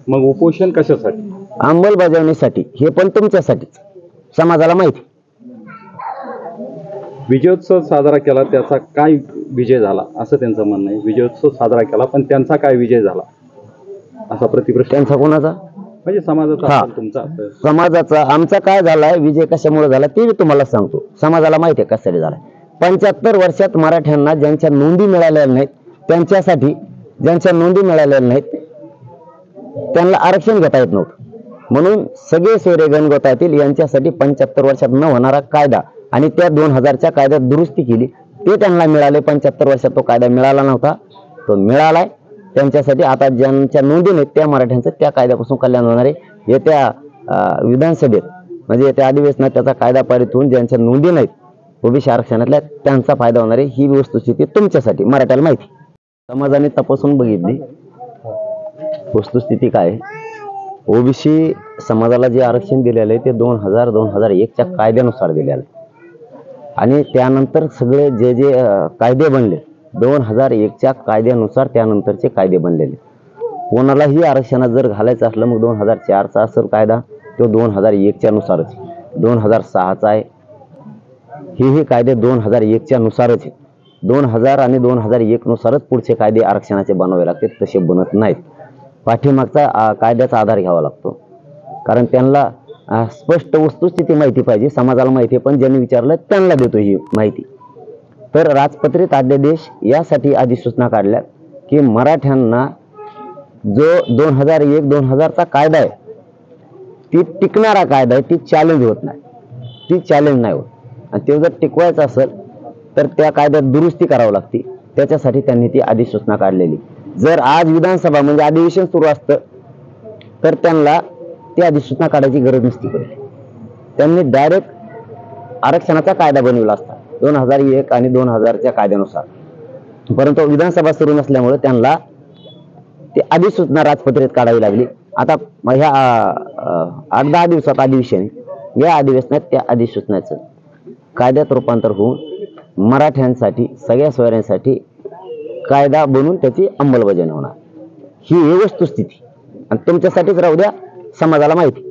मग उपोषण कशासाठी? अंमलबजावणीसाठी, हे पण तुमच्यासाठीच, समाजाला माहिती. विजयोत्सव साजरा केला, त्याचा काय विजय झाला असं त्यांचं म्हणणं आहे. विजयोत्सव साजरा केला पण त्यांचा काय विजय झाला असा प्रतिप्रश्न. त्यांचा कोणाचा? म्हणजे समाजाचा हा, असेल, तुमचा असेल. समाजाचा. आमचा काय झालाय विजय, कशामुळे झाला ते मी तुम्हाला सांगतो. समाजाला माहिती आहे कशासाठी झालाय. 75 वर्षात मराठ्यांना ज्यांच्या नोंदी मिळालेल्या नाहीत, त्यांच्यासाठी, ज्यांच्या नोंदी मिळालेल्या नाहीत त्यांना आरक्षण घेता येत नव्हतं. म्हणून सगळे सोयरे गणगोतातील यांच्यासाठी 75 वर्षात न होणारा कायदा आणि त्या 2000च्या कायद्यात दुरुस्ती केली, ते त्यांना मिळाले. 75 वर्षात तो कायदा मिळाला नव्हता, तो मिळालाय त्यांच्यासाठी. आता ज्यांच्या नोंदी नाहीत त्या मराठ्यांचं त्या कायद्यापासून कल्याण होणार आहे. येत्या विधानसभेत म्हणजे येत्या अधिवेशनात त्याचा कायदा पारित होऊन ज्यांच्या नोंदी नाहीत ओबीसी आरक्षणातल्या त्यांचा फायदा होणार आहे. ही वस्तुस्थिती तुमच्यासाठी, मराठ्याला माहिती. समाजाने तपासून बघितली वस्तुस्थिती काय. ओबीसी समाजाला जे आरक्षण दिलेलं आहे ते 2001च्या कायद्यानुसार दिलेलं आहे आणि त्यानंतर सगळे जे जे कायदे बनले 2001च्या कायद्यानुसार त्यानंतरचे कायदे बनलेले. कोणालाही आरक्षणात जर घालायचं असलं मग 2004चा असेल कायदा, तो 2001च्या नुसारच. 2006चा आहे, हे कायदे 2001च्या नुसारच आहे. 2000 आणि 2001 नुसारच पुढचे कायदे आरक्षणाचे बनवावे लागतात, तसे बनत नाहीत. पाठीमागचा कायद्याचा आधार घ्यावा लागतो, कारण त्यांना स्पष्ट वस्तुस्थिती माहिती पाहिजे. समाजाला माहिती आहे पण ज्यांनी विचारलं त्यांना देतो ही माहिती. तर राजपत्रित अध्यादेश यासाठी अधिसूचना काढल्या की मराठ्यांना जो 2001-2000चा कायदा आहे ती टिकणारा कायदा आहे, ती चॅलेंज होत नाही, ती चॅलेंज नाही होत. आणि ते जर टिकवायचं असेल तर त्या कायद्यात दुरुस्ती करावी लागते. त्याच्यासाठी त्यांनी ती अधिसूचना काढलेली. जर आज विधानसभा म्हणजे अधिवेशन सुरू असतं तर त्यांना ती अधिसूचना काढायची गरज नसती पडली. त्यांनी डायरेक्ट आरक्षणाचा कायदा बनवला असता 2001 आणि 2000च्या कायद्यानुसार. परंतु विधानसभा सुरू नसल्यामुळे त्यांना ती अधिसूचना राजपत्रित काढावी लागली. आता ह्या 8-10 दिवसात अधिवेशन, या अधिवेशनात त्या अधिसूचनेचं कायद्यात रूपांतर होऊन मराठ्यांसाठी, सगळ्या सोयऱ्यांसाठी कायदा बनवून त्याची अंमलबजावणी होणार. ही वस्तुस्थिती आणि तुमच्यासाठीच राहू द्या, समाजाला माहिती.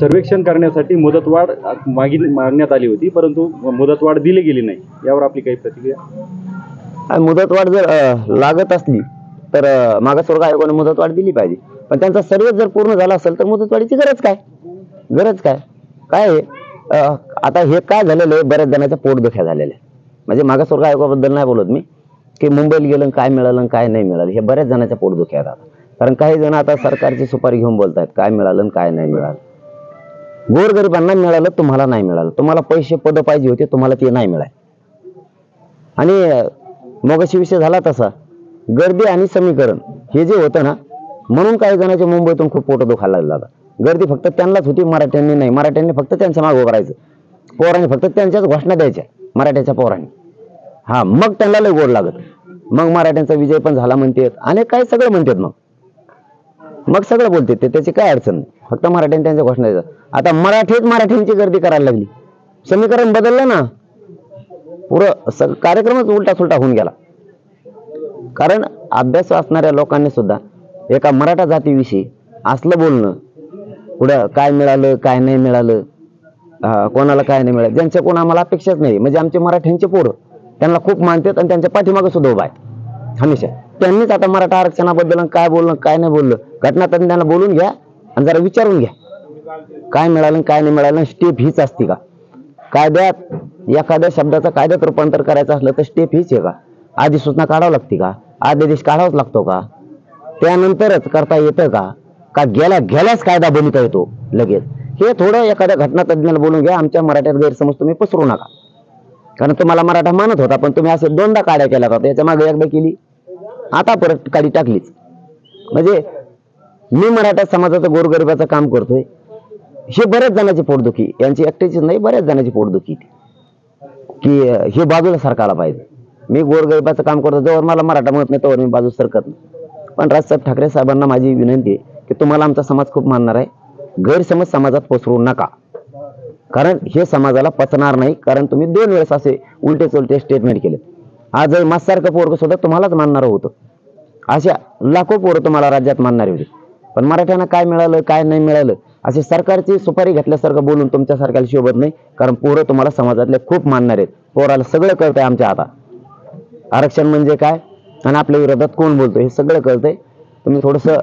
सर्वेक्षण करण्यासाठी मुदतवाढ मागण्यात आली होती, परंतु मुदतवाढ दिली गेली नाही, यावर आपली काही प्रतिक्रिया? मुदतवाढ जर लागत असली तर मागासवर्ग आयोगाने मुदतवाढ दिली पाहिजे. पण त्यांचा सर्वे जर पूर्ण झाला असेल तर मुदतवाढीची गरज काय? काय आता हे काय झालेलं आहे, बऱ्याच जणांच्या पोटदुख्या झालेल्या. म्हणजे मागासवर्ग आयोगाबद्दल नाही बोलत मी, की मुंबईला गेलं काय मिळालं काय नाही मिळालं, हे बऱ्याच जणांच्या पोटदुख्या आहेत. कारण काही जण आता सरकारची सुपारी घेऊन बोलतायत काय मिळालं काय नाही मिळालं. गोरगरिबांना मिळालं, तुम्हाला नाही मिळालं. तुम्हाला पैसे पद पाहिजे होते, तुम्हाला ते नाही मिळाले. आणि मगाशी विषय झाला तसा गर्दी आणि समीकरण हे जे होतं ना, म्हणून काही जणांच्या मुंबईतून खूप पोट दुखायला लागला. गर्दी फक्त त्यांनाच होती, मराठ्यांनी नाही. मराठ्यांनी फक्त त्यांच्या मागे उभं राहायचं, पोरांनी फक्त त्यांच्याच घोषणा द्यायच्या, मराठ्याच्या पोरांनी. हा, मग त्यांना लय गोड लागत. मग मराठ्यांचा विजय पण झाला म्हणतात आणि काय सगळं म्हणतात. मग सगळं बोलतात ते, त्याची काय अडचण नाही. फक्त मराठ्यांनी त्यांच्या घोषणा द्यायचं. आता मराठ्यांची गर्दी करायला लागली, समीकरण बदललं ना, पुरं कार्यक्रमच उलटा सुलटा होऊन गेला. कारण अभ्यास असणाऱ्या लोकांनी सुद्धा एका मराठा जातीविषयी असलं बोलणं, पुढं काय मिळालं काय नाही मिळालं, कोणाला काय नाही मिळालं, ज्यांच्याकडून आम्हाला अपेक्षाच नाही. म्हणजे आमचे मराठ्यांचे पोरं त्यांना खूप मानतात आणि त्यांच्या पाठीमागे सुद्धा उभा आहे हमेशा. त्यांनीच आता मराठा आरक्षणाबद्दल काय बोलणं काय नाही बोललं, घटनातज्ञांना बोलून घ्या आणि जरा विचारून घ्या काय मिळालं काय नाही मिळालं. स्टेप हीच असते का कायद्यात? एखाद्या शब्दाचा कायद्यात रूपांतर करायचं असलं तर स्टेप हीच आहे का? अधिसूचना काढावं लागते का? अध्यादेश काढावाच लागतो का? त्यानंतरच करता येतं का गेल्याच कायदा बनवता येतो लगेच? हे थोडं एखाद्या घटनातज्ञाला बोलून घ्या. आमच्या मराठ्यात गैरसमज तुम्ही पसरू नका. कारण तुम्हाला मराठा मानत होता पण तुम्ही असे 2दा काड्या केल्या होत्या, याच्या मागे एकदा केली, आता परत काडी टाकलीच. म्हणजे मी मराठा समाजाचं गोरगरिबाचं काम करतोय, हे बऱ्याच जणांची पोटदुखी, यांची एकट्याचीच नाही, बऱ्याच जणांची पोटदुखी की हे बाजूला सरकायला पाहिजे. मी गोरगरिबाचं काम करतो, जवळ मला मराठा म्हणत नाही तोवर मी बाजू सरकत नाही. पण राजसाहेब ठाकरे साहेबांना माझी विनंती आहे की तुम्हाला आमचा समाज खूप मानणार आहे, गैरसमज समाजात पसरवू नका. कारण हे समाजाला पचणार नाही. कारण तुम्ही 2 वेळेस असे उलटे चुलटे स्टेटमेंट केले. आज मस्सारखं पोरग सुद्धा तुम्हालाच मानणार होतं, अशा लाखो पोरं तुम्हाला राज्यात मानणारे होते. पण मराठ्यांना काय मिळालं काय नाही मिळालं असे सरकारची सुपारी घेतल्यासारखं बोलून तुमच्यासारख्याला शोभत नाही. कारण पोरं तुम्हाला समाजातले खूप मानणार आहेत. पोराला सगळं कळतंय आमच्या हातात आरक्षण म्हणजे काय आणि आपल्या विरोधात कोण बोलतो हे सगळं कळतंय. तुम्ही थोडंसं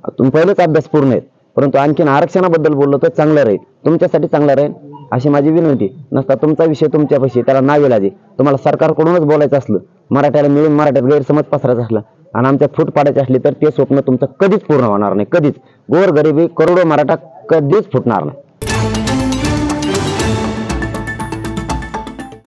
तुम्ही पहिलेच अभ्यास पूर्ण आहेत, परंतु आणखीन आरक्षणाबद्दल बोललो तर चांगलं राहील, तुमच्यासाठी चांगलं राहील अशी माझी विनंती. नसता तुमचा विषय तुमच्यापाशी त्याला नाविलाजी तुम्हाला सरकारकडूनच बोलायचं असलं, मराठ्याला मिळून मराठ्यात गैरसमज पसरायचा असला आणि आमच्यात फूट पाडायची असली तर ते स्वप्न तुमचं कधीच पूर्ण होणार नाही. कधीच गोरगरिबी करोडो मराठा कधीच फुटणार नाही.